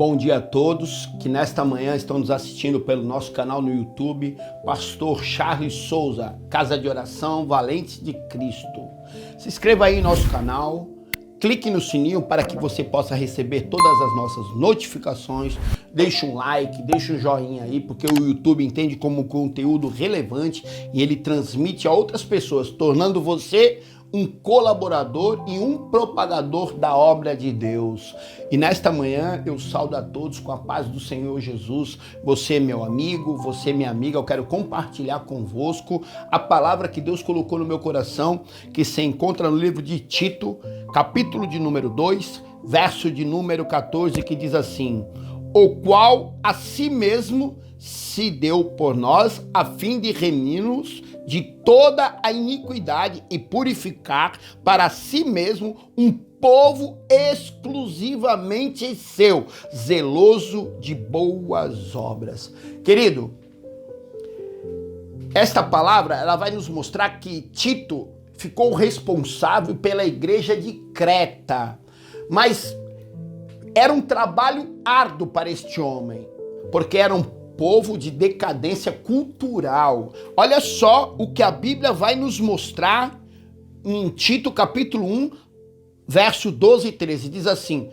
Bom dia a todos que nesta manhã estão nos assistindo pelo nosso canal no YouTube, Pastor Charles Souza, Casa de Oração Valentes de Cristo. Se inscreva aí no nosso canal, clique no sininho para que você possa receber todas as nossas notificações, deixe um like, deixe um joinha aí, porque o YouTube entende como conteúdo relevante e ele transmite a outras pessoas, tornando você um colaborador e um propagador da obra de Deus. E nesta manhã eu saúdo a todos com a paz do Senhor Jesus. Você, meu amigo, você, minha amiga, eu quero compartilhar convosco a palavra que Deus colocou no meu coração, que se encontra no livro de Tito, capítulo de número 2, verso de número 14, que diz assim: o qual a si mesmo se deu por nós, a fim de remir-nos de toda a iniquidade e purificar para si mesmo um povo exclusivamente seu, zeloso de boas obras. Querido, esta palavra ela vai nos mostrar que Tito ficou responsável pela igreja de Creta, mas era um trabalho árduo para este homem, porque era um povo de decadência cultural. Olha só o que a Bíblia vai nos mostrar em Tito capítulo 1, verso 12 e 13. Diz assim: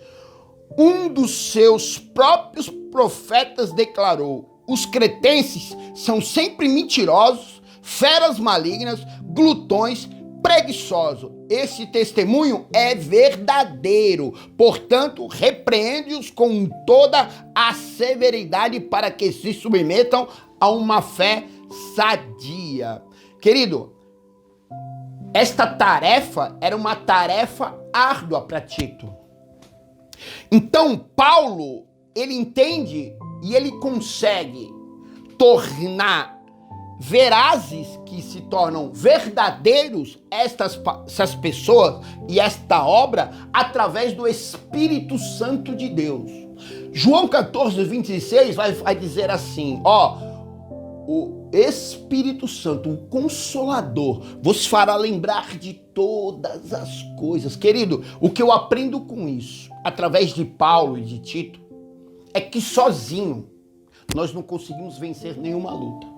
um dos seus próprios profetas declarou: os cretenses são sempre mentirosos, feras malignas, glutões, preguiçosos. Esse testemunho é verdadeiro, portanto, repreende-os com toda a severidade para que se submetam a uma fé sadia. Querido, esta tarefa era uma tarefa árdua para Tito. Então, Paulo, ele entende e ele consegue tornar verazes, que se tornam verdadeiros essas pessoas e esta obra através do Espírito Santo de Deus. João 14, 26 vai dizer assim, o Espírito Santo, o Consolador, vos fará lembrar de todas as coisas. Querido, o que eu aprendo com isso, através de Paulo e de Tito, é que sozinho nós não conseguimos vencer nenhuma luta.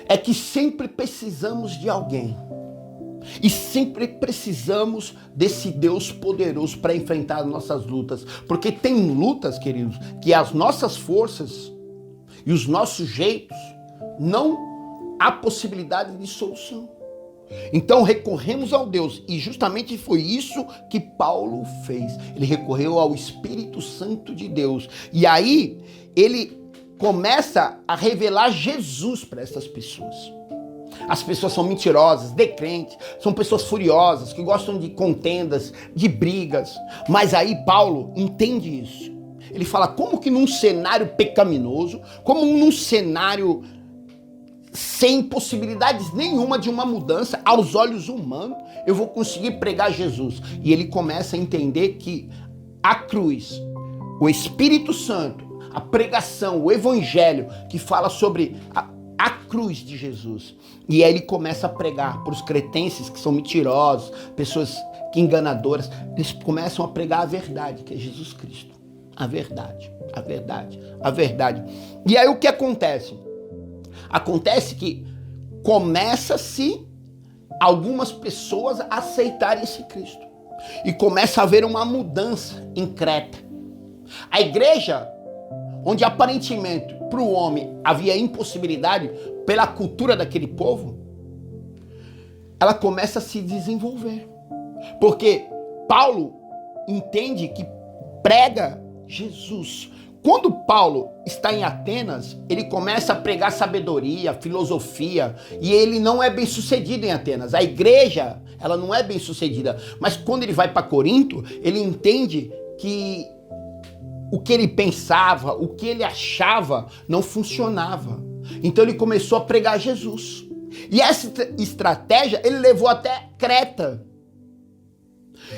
É que sempre precisamos de alguém. E sempre precisamos desse Deus poderoso para enfrentar as nossas lutas. Porque tem lutas, queridos, que as nossas forças e os nossos jeitos não há possibilidade de solução. Então recorremos ao Deus. E justamente foi isso que Paulo fez. Ele recorreu ao Espírito Santo de Deus. E aí ele começa a revelar Jesus para essas pessoas. As pessoas são mentirosas, descrentes, são pessoas furiosas, que gostam de contendas, de brigas. Mas aí Paulo entende isso. Ele fala, como que num cenário pecaminoso, como num cenário sem possibilidades nenhuma de uma mudança aos olhos humanos, eu vou conseguir pregar Jesus. E ele começa a entender que a cruz, o Espírito Santo, a pregação, o evangelho que fala sobre a cruz de Jesus. E aí ele começa a pregar para os cretenses que são mentirosos, pessoas que enganadoras. Eles começam a pregar a verdade, que é Jesus Cristo. A verdade, a verdade, a verdade. E aí o que acontece? Acontece que começa-se algumas pessoas a aceitarem esse Cristo. E começa a haver uma mudança em Creta. A igreja, onde aparentemente para o homem havia impossibilidade pela cultura daquele povo, ela começa a se desenvolver. Porque Paulo entende que prega Jesus. Quando Paulo está em Atenas, ele começa a pregar sabedoria, filosofia, e ele não é bem sucedido em Atenas. A igreja, ela não é bem sucedida. Mas quando ele vai para Corinto, ele entende que o que ele pensava, o que ele achava, não funcionava. Então ele começou a pregar Jesus. E essa estratégia ele levou até Creta.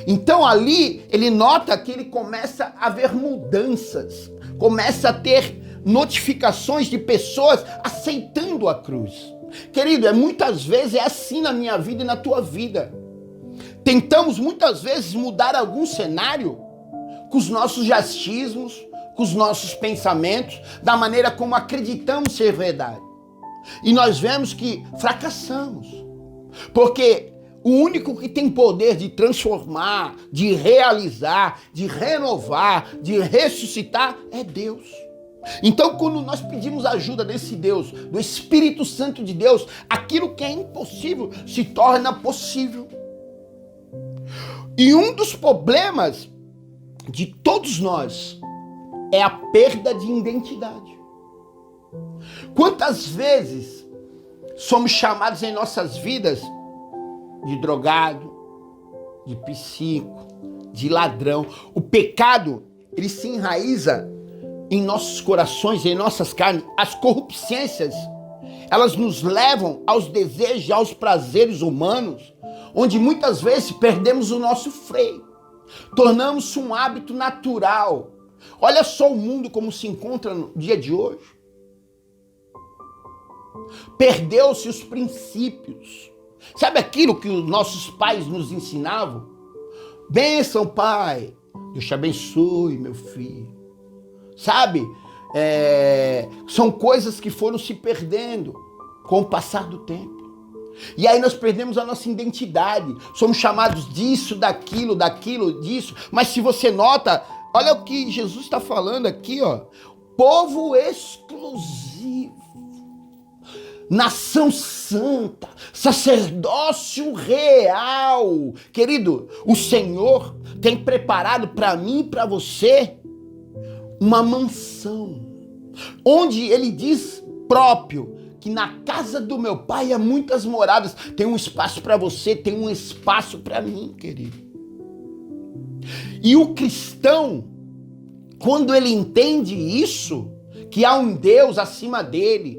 Então ali ele nota que ele começa a ver mudanças, começa a ter notificações de pessoas aceitando a cruz. Querido, muitas vezes é assim na minha vida e na tua vida. Tentamos muitas vezes mudar algum cenário com os nossos achismos, com os nossos pensamentos, da maneira como acreditamos ser verdade. E nós vemos que fracassamos. Porque o único que tem poder de transformar, de realizar, de renovar, de ressuscitar é Deus. Então, quando nós pedimos ajuda desse Deus, do Espírito Santo de Deus, aquilo que é impossível se torna possível. E um dos problemas de todos nós é a perda de identidade. Quantas vezes somos chamados em nossas vidas de drogado, de psíquico, de ladrão? O pecado, ele se enraiza em nossos corações, em nossas carnes. As corrupçências, elas nos levam aos desejos, aos prazeres humanos, onde muitas vezes perdemos o nosso freio. Tornamos-se um hábito natural. Olha só o mundo como se encontra no dia de hoje. Perdeu-se os princípios. Sabe aquilo que os nossos pais nos ensinavam? Bênção, pai. Deus te abençoe, meu filho. Sabe? São coisas que foram se perdendo com o passar do tempo. E aí nós perdemos a nossa identidade. Somos chamados disso, daquilo, disso. Mas se você nota, olha o que Jesus está falando aqui, ó. Povo exclusivo, nação santa, sacerdócio real. Querido, o Senhor tem preparado para mim e para você uma mansão, onde ele diz próprio que na casa do meu pai há muitas moradas. Tem um espaço para você, tem um espaço para mim, querido. E o cristão, quando ele entende isso, que há um Deus acima dele,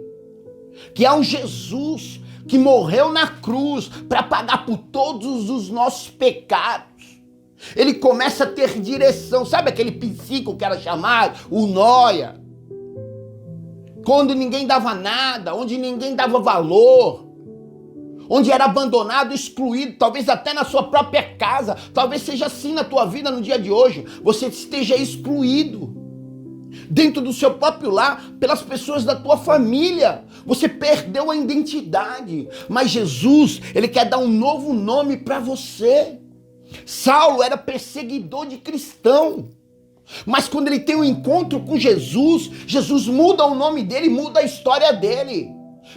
que há um Jesus que morreu na cruz para pagar por todos os nossos pecados, ele começa a ter direção. Sabe aquele psíquico que era chamado o nóia? Quando ninguém dava nada, onde ninguém dava valor, onde era abandonado, excluído, talvez até na sua própria casa. Talvez seja assim na tua vida no dia de hoje. Você esteja excluído dentro do seu próprio lar, pelas pessoas da tua família. Você perdeu a identidade. Mas Jesus, ele quer dar um novo nome para você. Saulo era perseguidor de cristão. Mas quando ele tem um encontro com Jesus, Jesus muda o nome dele, muda a história dele.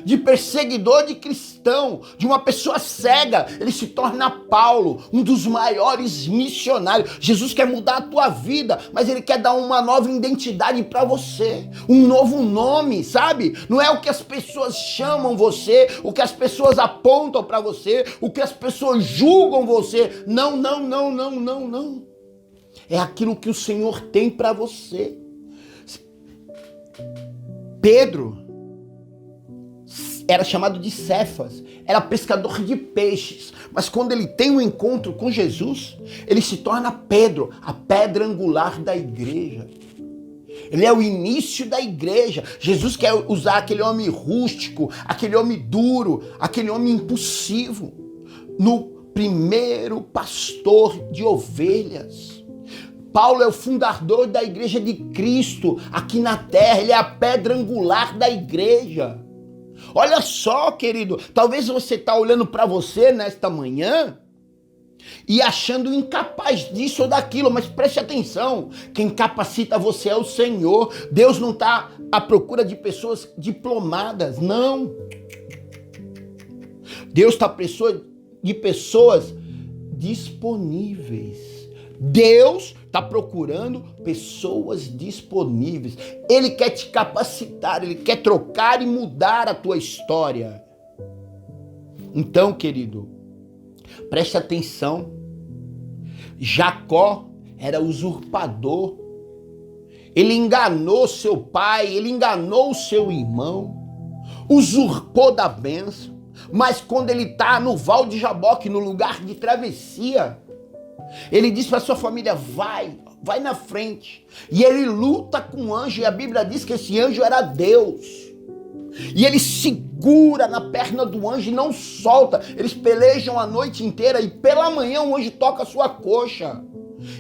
De perseguidor de cristão, de uma pessoa cega, ele se torna Paulo, um dos maiores missionários. Jesus quer mudar a tua vida, mas ele quer dar uma nova identidade para você, um novo nome, sabe? Não é o que as pessoas chamam você, o que as pessoas apontam para você, o que as pessoas julgam você. Não, não, não, não, não, não. É aquilo que o Senhor tem para você. Pedro era chamado de Cefas, era pescador de peixes, mas quando ele tem um encontro com Jesus, ele se torna Pedro, a pedra angular da igreja. Ele é o início da igreja. Jesus quer usar aquele homem rústico, aquele homem duro, aquele homem impulsivo, no primeiro pastor de ovelhas. Paulo é o fundador da igreja de Cristo aqui na terra, ele é a pedra angular da igreja. Olha só, querido, talvez você está olhando para você nesta manhã e achando incapaz disso ou daquilo, mas preste atenção, quem capacita você é o Senhor. Deus não está à procura de pessoas diplomadas, não. Deus está à procura de pessoas disponíveis. Deus está procurando pessoas disponíveis. Ele quer te capacitar, ele quer trocar e mudar a tua história. Então, querido, preste atenção. Jacó era usurpador. Ele enganou seu pai, ele enganou o seu irmão, usurpou da bênção. Mas quando ele está no Val de Jaboque, no lugar de travessia, ele diz para sua família, vai na frente. E ele luta com o anjo, e a Bíblia diz que esse anjo era Deus. E ele segura na perna do anjo e não solta. Eles pelejam a noite inteira e pela manhã o anjo toca a sua coxa.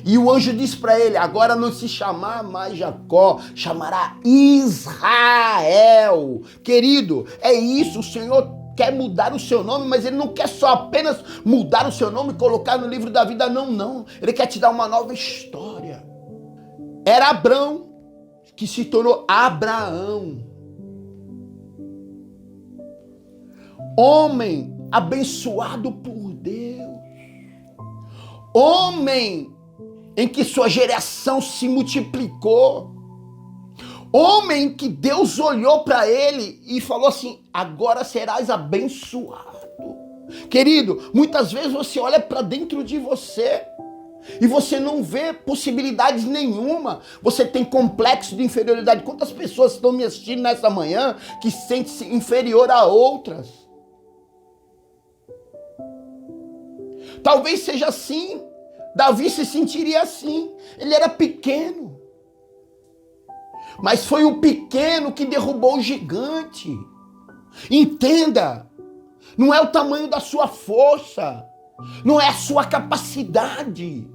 E o anjo diz para ele, agora não se chamar mais Jacó, chamará Israel. Querido, é isso, o Senhor quer mudar o seu nome, mas ele não quer só apenas mudar o seu nome e colocar no livro da vida, não. Ele quer te dar uma nova história. Era Abrão que se tornou Abraão. Homem abençoado por Deus. Homem em que sua geração se multiplicou. Homem que Deus olhou para ele e falou assim, agora serás abençoado. Querido, muitas vezes você olha para dentro de você e você não vê possibilidades nenhuma. Você tem complexo de inferioridade. Quantas pessoas estão me assistindo nessa manhã que sentem-se inferior a outras? Talvez seja assim. Davi se sentiria assim. Ele era pequeno. Mas foi o pequeno que derrubou o gigante. Entenda, não é o tamanho da sua força, não é a sua capacidade.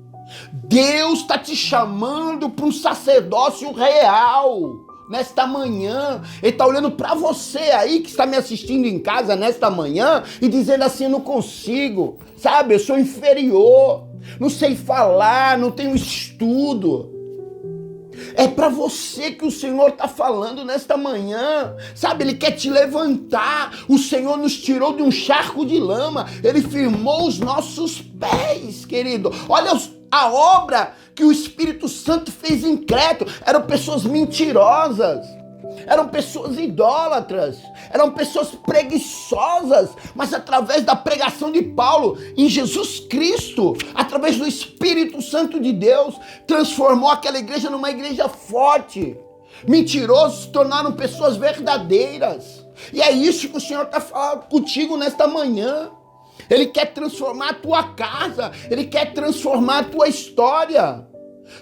Deus está te chamando para um sacerdócio real. Nesta manhã, Ele está olhando para você aí que está me assistindo em casa nesta manhã e dizendo assim, eu não consigo, sabe, eu sou inferior, não sei falar, não tenho estudo. É para você que o Senhor está falando nesta manhã, sabe? Ele quer te levantar. O Senhor nos tirou de um charco de lama. Ele firmou os nossos pés, querido. Olha a obra que o Espírito Santo fez em Creta. Eram pessoas mentirosas. Eram pessoas idólatras, eram pessoas preguiçosas, mas através da pregação de Paulo em Jesus Cristo, através do Espírito Santo de Deus, transformou aquela igreja numa igreja forte. Mentirosos se tornaram pessoas verdadeiras. E é isso que o Senhor está falando contigo nesta manhã. Ele quer transformar a tua casa, Ele quer transformar a tua história.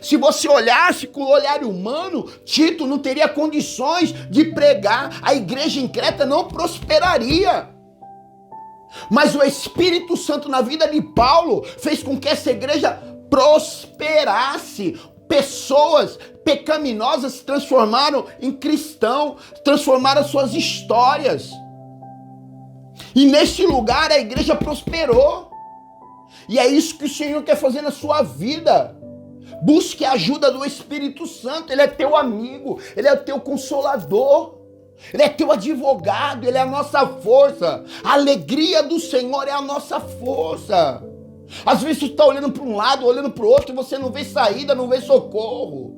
Se você olhasse com o olhar humano, Tito não teria condições de pregar, a igreja em Creta não prosperaria. Mas o Espírito Santo na vida de Paulo fez com que essa igreja prosperasse. Pessoas pecaminosas se transformaram em cristãos, transformaram suas histórias. E nesse lugar a igreja prosperou. E é isso que o Senhor quer fazer na sua vida. Busque a ajuda do Espírito Santo. Ele é teu amigo, Ele é teu consolador, Ele é teu advogado, Ele é a nossa força. A alegria do Senhor é a nossa força. Às vezes você está olhando para um lado, olhando para o outro, e você não vê saída, não vê socorro.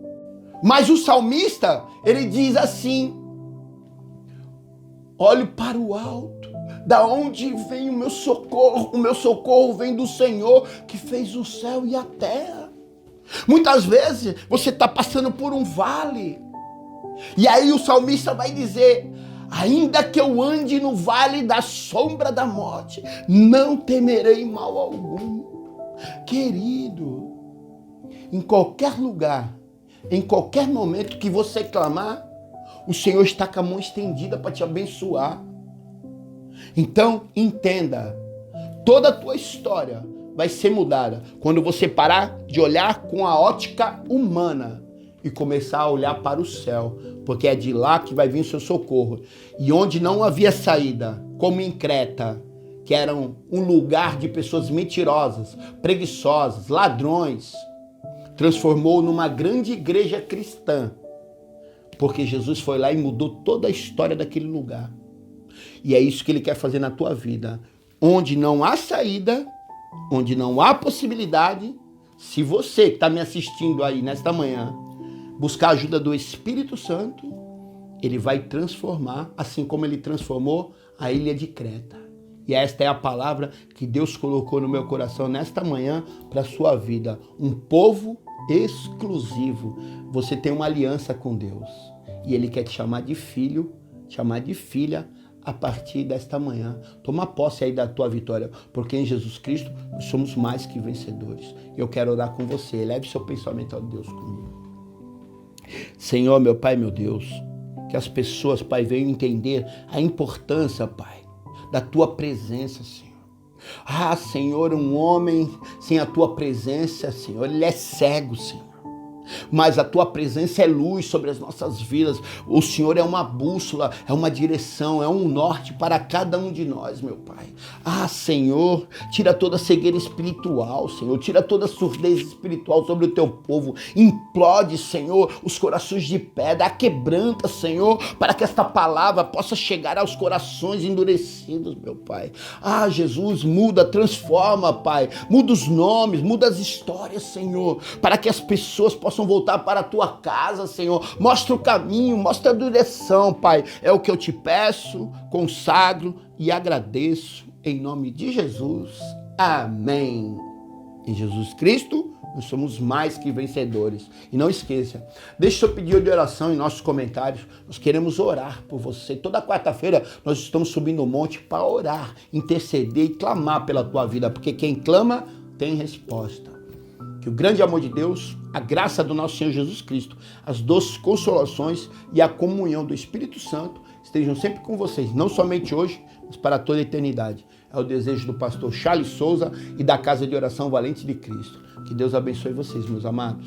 Mas o salmista, ele diz assim, olho para o alto, da onde vem o meu socorro vem do Senhor, que fez o céu e a terra. Muitas vezes você está passando por um vale, e aí o salmista vai dizer, ainda que eu ande no vale da sombra da morte, não temerei mal algum. Querido, em qualquer lugar, em qualquer momento que você clamar, o Senhor está com a mão estendida para te abençoar. Então, entenda, toda a tua história vai ser mudada quando você parar de olhar com a ótica humana e começar a olhar para o céu, porque é de lá que vai vir o seu socorro. E onde não havia saída, como em Creta, que era um lugar de pessoas mentirosas, preguiçosas, ladrões, transformou numa grande igreja cristã, porque Jesus foi lá e mudou toda a história daquele lugar. E é isso que Ele quer fazer na tua vida. Onde não há saída, onde não há possibilidade, se você que está me assistindo aí nesta manhã, buscar a ajuda do Espírito Santo, Ele vai transformar, assim como Ele transformou a ilha de Creta. E esta é a palavra que Deus colocou no meu coração nesta manhã para a sua vida. Um povo exclusivo. Você tem uma aliança com Deus. E Ele quer te chamar de filho, chamar de filha, a partir desta manhã. Toma posse aí da tua vitória, porque em Jesus Cristo nós somos mais que vencedores. Eu quero orar com você. Eleve seu pensamento a Deus comigo. Senhor, meu Pai, meu Deus, que as pessoas, Pai, venham entender a importância, Pai, da tua presença, Senhor. Ah, Senhor, um homem sem a tua presença, Senhor, ele é cego, Senhor. Mas a tua presença é luz sobre as nossas vidas. O Senhor é uma bússola, é uma direção, é um norte para cada um de nós, meu Pai. Ah, Senhor, tira toda a cegueira espiritual, Senhor. Tira toda a surdez espiritual sobre o teu povo. Implode, Senhor, os corações de pedra. Quebranta, Senhor, para que esta palavra possa chegar aos corações endurecidos, meu Pai. Ah, Jesus, muda, transforma, Pai. Muda os nomes, muda as histórias, Senhor, para que as pessoas possam voltar para a tua casa, Senhor. Mostra o caminho, mostra a direção, Pai. É o que eu te peço, consagro e agradeço em nome de Jesus. Amém. Em Jesus Cristo, nós somos mais que vencedores. E não esqueça, deixe seu pedido de oração em nossos comentários. Nós queremos orar por você. Toda quarta-feira nós estamos subindo o monte para orar, interceder e clamar pela tua vida, porque quem clama tem resposta. Que o grande amor de Deus, a graça do nosso Senhor Jesus Cristo, as doces consolações e a comunhão do Espírito Santo estejam sempre com vocês, não somente hoje, mas para toda a eternidade. É o desejo do pastor Charles Souza e da Casa de Oração Valente de Cristo. Que Deus abençoe vocês, meus amados.